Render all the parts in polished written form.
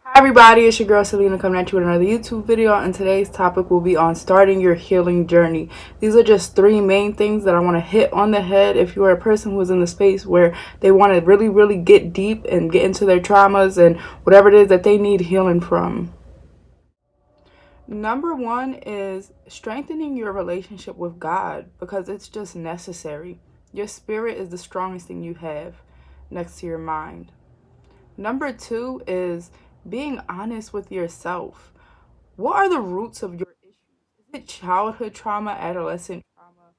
Hi everybody, it's your girl Selena coming at you with another YouTube video, and today's topic will be on starting your healing journey. These are just three main things that I want to hit on the head if you are a person who is in the space where they want to really get deep and get into their traumas and whatever it is that they need healing from. Number one is strengthening your relationship with God because it's just necessary. Your spirit is the strongest thing you have next to your mind. Number two is being honest with yourself. What are the roots of your issues? Is it childhood trauma, adolescent trauma?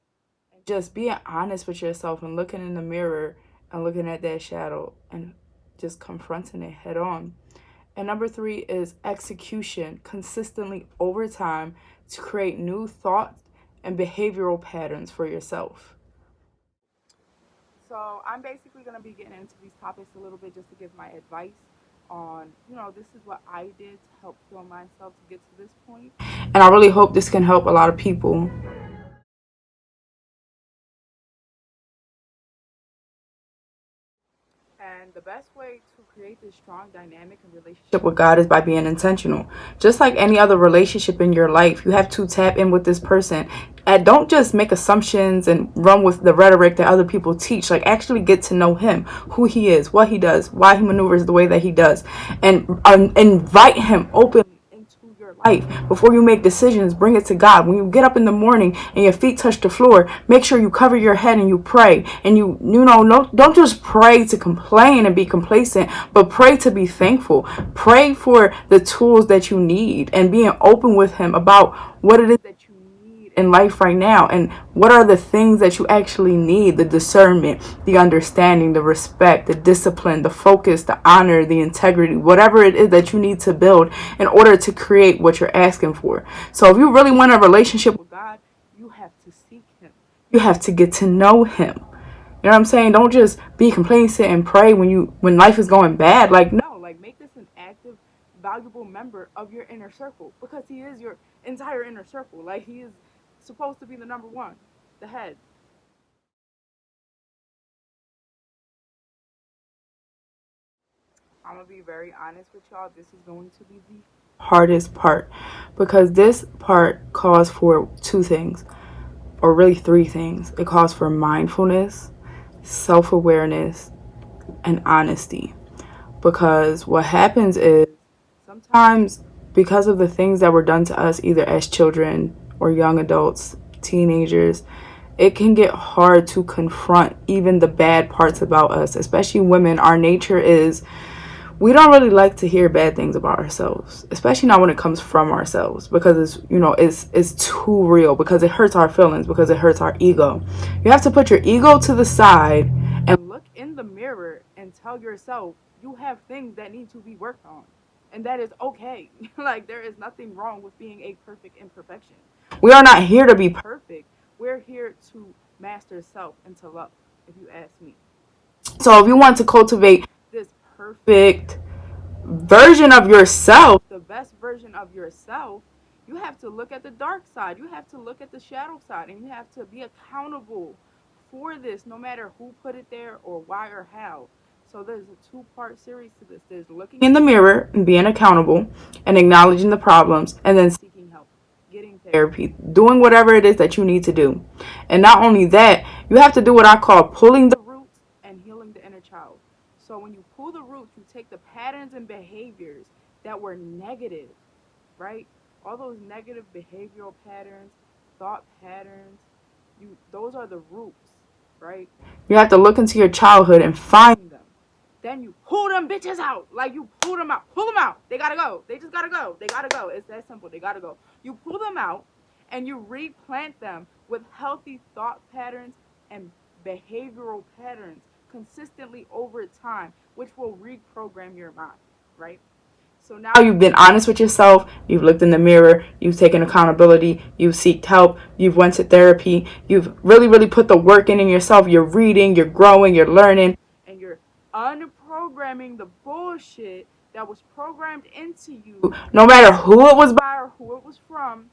And just being honest with yourself and looking in the mirror and looking at that shadow and just confronting it head on. And number three is execution consistently over time to create new thoughts and behavioral patterns for yourself. So I'm basically going to be getting into these topics a little bit just to give my advice on, this is what I did to help heal myself to get to this point. And I really hope this can help a lot of people. And the best way to create this strong dynamic and relationship with God is by being intentional. Just like any other relationship in your life, you have to tap in with this person. And don't just make assumptions and run with the rhetoric that other people teach. Like, actually get to know him, who he is, what he does, why he maneuvers the way that he does, and invite him openly into your life. Before you make decisions, bring it to God. When you get up in the morning and your feet touch the floor, make sure you cover your head and you pray. And don't just pray to complain and be complacent, but pray to be thankful. Pray for the tools that you need and being open with him about what it is that you need in life right now, and what are the things that you actually need: the discernment, the understanding, the respect, the discipline, the focus, the honor, the integrity, whatever it is that you need to build in order to create what you're asking for. So if you really want a relationship with God, you have to seek him. You have to get to know him. You know what I'm saying? Don't just be complacent and pray when life is going bad. Like, no, like, make this an active, valuable member of your inner circle, because he is your entire inner circle. Like, he is supposed to be the number one, the head. I'm gonna be very honest with y'all. This is going to be the hardest part, because this part calls for two things, or really three things. It calls for mindfulness, self-awareness, and honesty. Because what happens is, sometimes, because of the things that were done to us either as children or young adults, teenagers, it can get hard to confront even the bad parts about us. Especially women, our nature is, we don't really like to hear bad things about ourselves, especially not when it comes from ourselves, because it's too real, because it hurts our feelings, because it hurts our ego. You have to put your ego to the side and look in the mirror and tell yourself you have things that need to be worked on, and that is okay. Like, there is nothing wrong with being a perfect imperfection. We are not here to be perfect. We're here to master self and to love, if you ask me. So if you want to cultivate this perfect version of yourself, the best version of yourself, you have to look at the dark side. You have to look at the shadow side, and you have to be accountable for this, no matter who put it there or why or how. So there's a two-part series to this. There's looking in the mirror and being accountable and acknowledging the problems, and then seeking help, getting therapy, doing whatever it is that you need to do. And not only that, you have to do what I call pulling the roots and healing the inner child. So when you pull the roots, you take the patterns and behaviors that were negative, right? All those negative behavioral patterns, thought patterns, those are the roots, right? You have to look into your childhood and find them. Then you pull them bitches out. Like, you pull them out. Pull them out. They gotta go. They just gotta go. They gotta go. It's that simple. They gotta go. You pull them out and you replant them with healthy thought patterns and behavioral patterns consistently over time, which will reprogram your mind, right? So now you've been honest with yourself, you've looked in the mirror, you've taken accountability, you've sought help, you've went to therapy, you've really put the work in yourself, you're reading, you're growing, you're learning, and you're unprogramming the bullshit that was programmed into you, no matter who it was by or who it was from,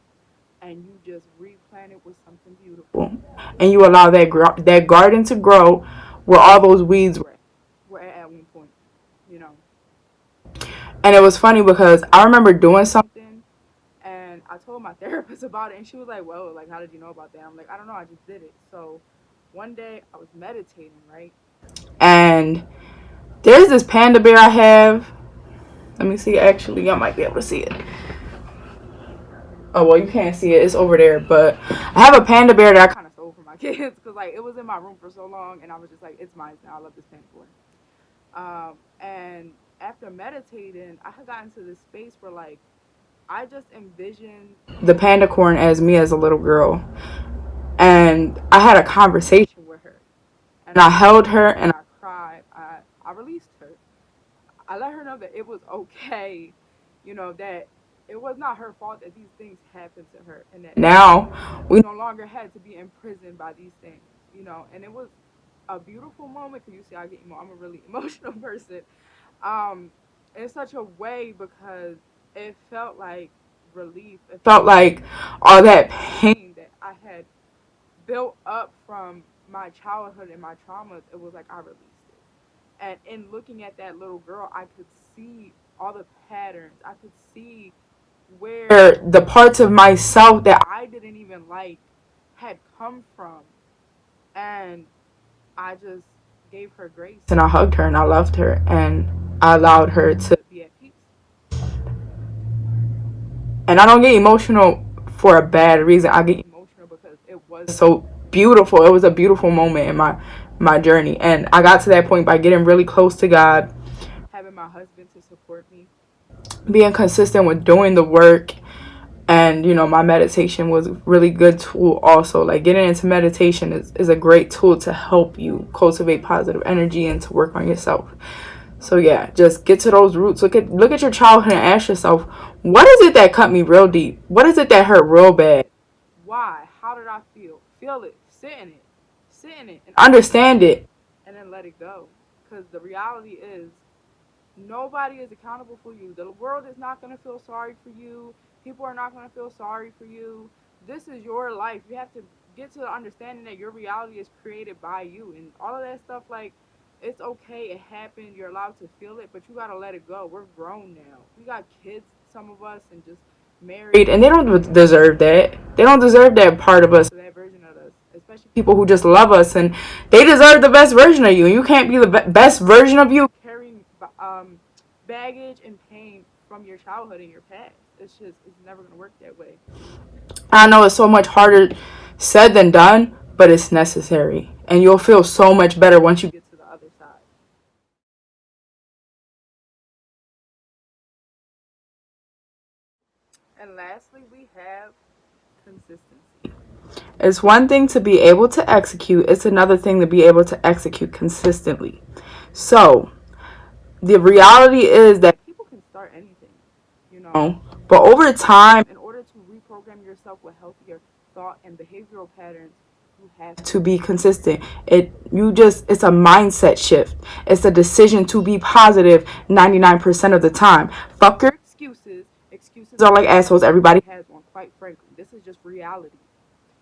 and you just replant it with something beautiful. And you allow that garden to grow where all those weeds were at one point, you know. And it was funny because I remember doing something and I told my therapist about it, and she was like, "Well, like, how did you know about that?" I'm like, "I don't know, I just did it." So one day I was meditating, right? And there's this panda bear I have. Let me see. Actually, I might be able to see it. Oh, well, you can't see it. It's over there. But I have a panda bear that I kind of stole from my kids because, like, it was in my room for so long, and I was just like, it's mine now. I love this panda bear. And after meditating, I had gotten to this space where, like, I just envisioned the panda corn as me as a little girl. And I had a conversation with her. And I held her and I cried. I released her. I let her know that it was okay, that it was not her fault that these things happened to her, and that now we no longer had to be imprisoned by these things, and it was a beautiful moment because you see, I'm a really emotional person, in such a way because it felt like relief. It felt like all that pain that I had built up from my childhood and my traumas, it was like I released it. And in looking at that little girl, I could see all the patterns. I could see where the parts of myself that I didn't even like had come from. And I just gave her grace. And I hugged her and I loved her and I allowed her to be at peace. And I don't get emotional for a bad reason. I get emotional because it was so beautiful. It was a beautiful moment in my journey. And I got to that point by getting really close to God, having my husband to support me, being consistent with doing the work. And my meditation was a really good tool also. Like, getting into meditation is a great tool to help you cultivate positive energy and to work on yourself. So yeah, just get to those roots. Look at your childhood and ask yourself, what is it that cut me real deep? What is it that hurt real bad? Why? How did I feel? Feel it. Sit in it. Sit in it and understand it, and then let it go. Because the reality is, nobody is accountable for you. The world is not going to feel sorry for you. People are not going to feel sorry for you. This is your life. You have to get to the understanding that your reality is created by you. And all of that stuff, like, it's okay. It happened. You're allowed to feel it, but you got to let it go. We're grown now. We got kids, some of us, and just married. And they don't deserve that. They don't deserve that part of us, that version of us. Especially people who just love us. And they deserve the best version of you. And you can't be the best version of you carrying baggage and pain from your childhood and your past. It's never going to work that way. I know it's so much harder said than done, but it's necessary. And you'll feel so much better once you get to the other side. And lastly, we have consistency. It's one thing to be able to execute, it's another thing to be able to execute consistently. So, the reality is that people can start anything, but over time, in order to reprogram yourself with healthier thought and behavioral patterns, you have to be consistent. It's a mindset shift. It's a decision to be positive 99% of the time. Fuck your excuses. Excuses are like assholes. Everybody has one, quite frankly. This is just reality.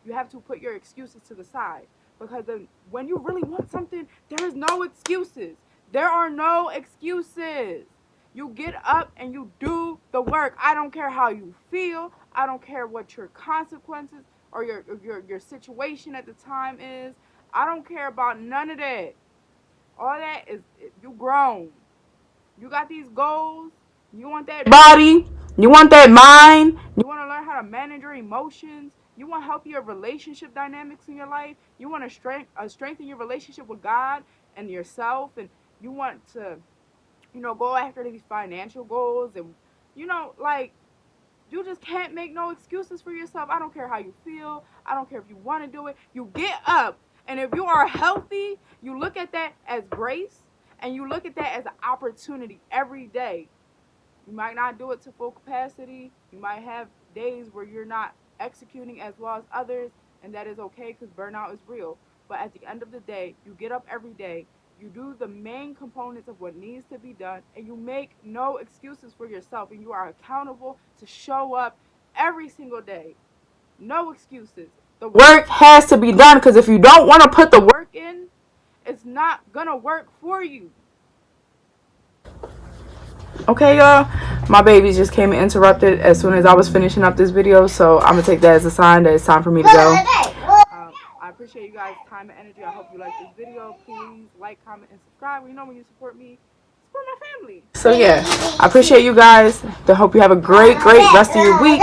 You have to put your excuses to the side, because when you really want something, there is no excuses. There are no excuses. You get up and you do the work. I don't care how you feel. I don't care what your consequences or your situation at the time is. I don't care about none of that. All that is, you grown. You got these goals. You want that body. You want that mind. You want to learn how to manage your emotions. You want to help your relationship dynamics in your life. You want to strengthen your relationship with God and yourself. And you want to, go after these financial goals. And, like, you just can't make no excuses for yourself. I don't care how you feel. I don't care if you want to do it. You get up. And if you are healthy, you look at that as grace. And you look at that as an opportunity every day. You might not do it to full capacity. You might have days where you're not executing as well as others. And that is okay, because burnout is real. But at the end of the day, you get up every day. You do the main components of what needs to be done, and you make no excuses for yourself, and you are accountable to show up every single day. No excuses. The work has to be done, because if you don't want to put the work in, it's not gonna work for you. Okay, y'all, my baby just came and interrupted as soon as I was finishing up this video, so I'm gonna take that as a sign that it's time for me to go. I appreciate you guys' time and energy. I hope you like this video. Please like, comment, and subscribe. You know, when you support me, support my family. So yeah, I appreciate you guys. I hope you have a great rest of your week.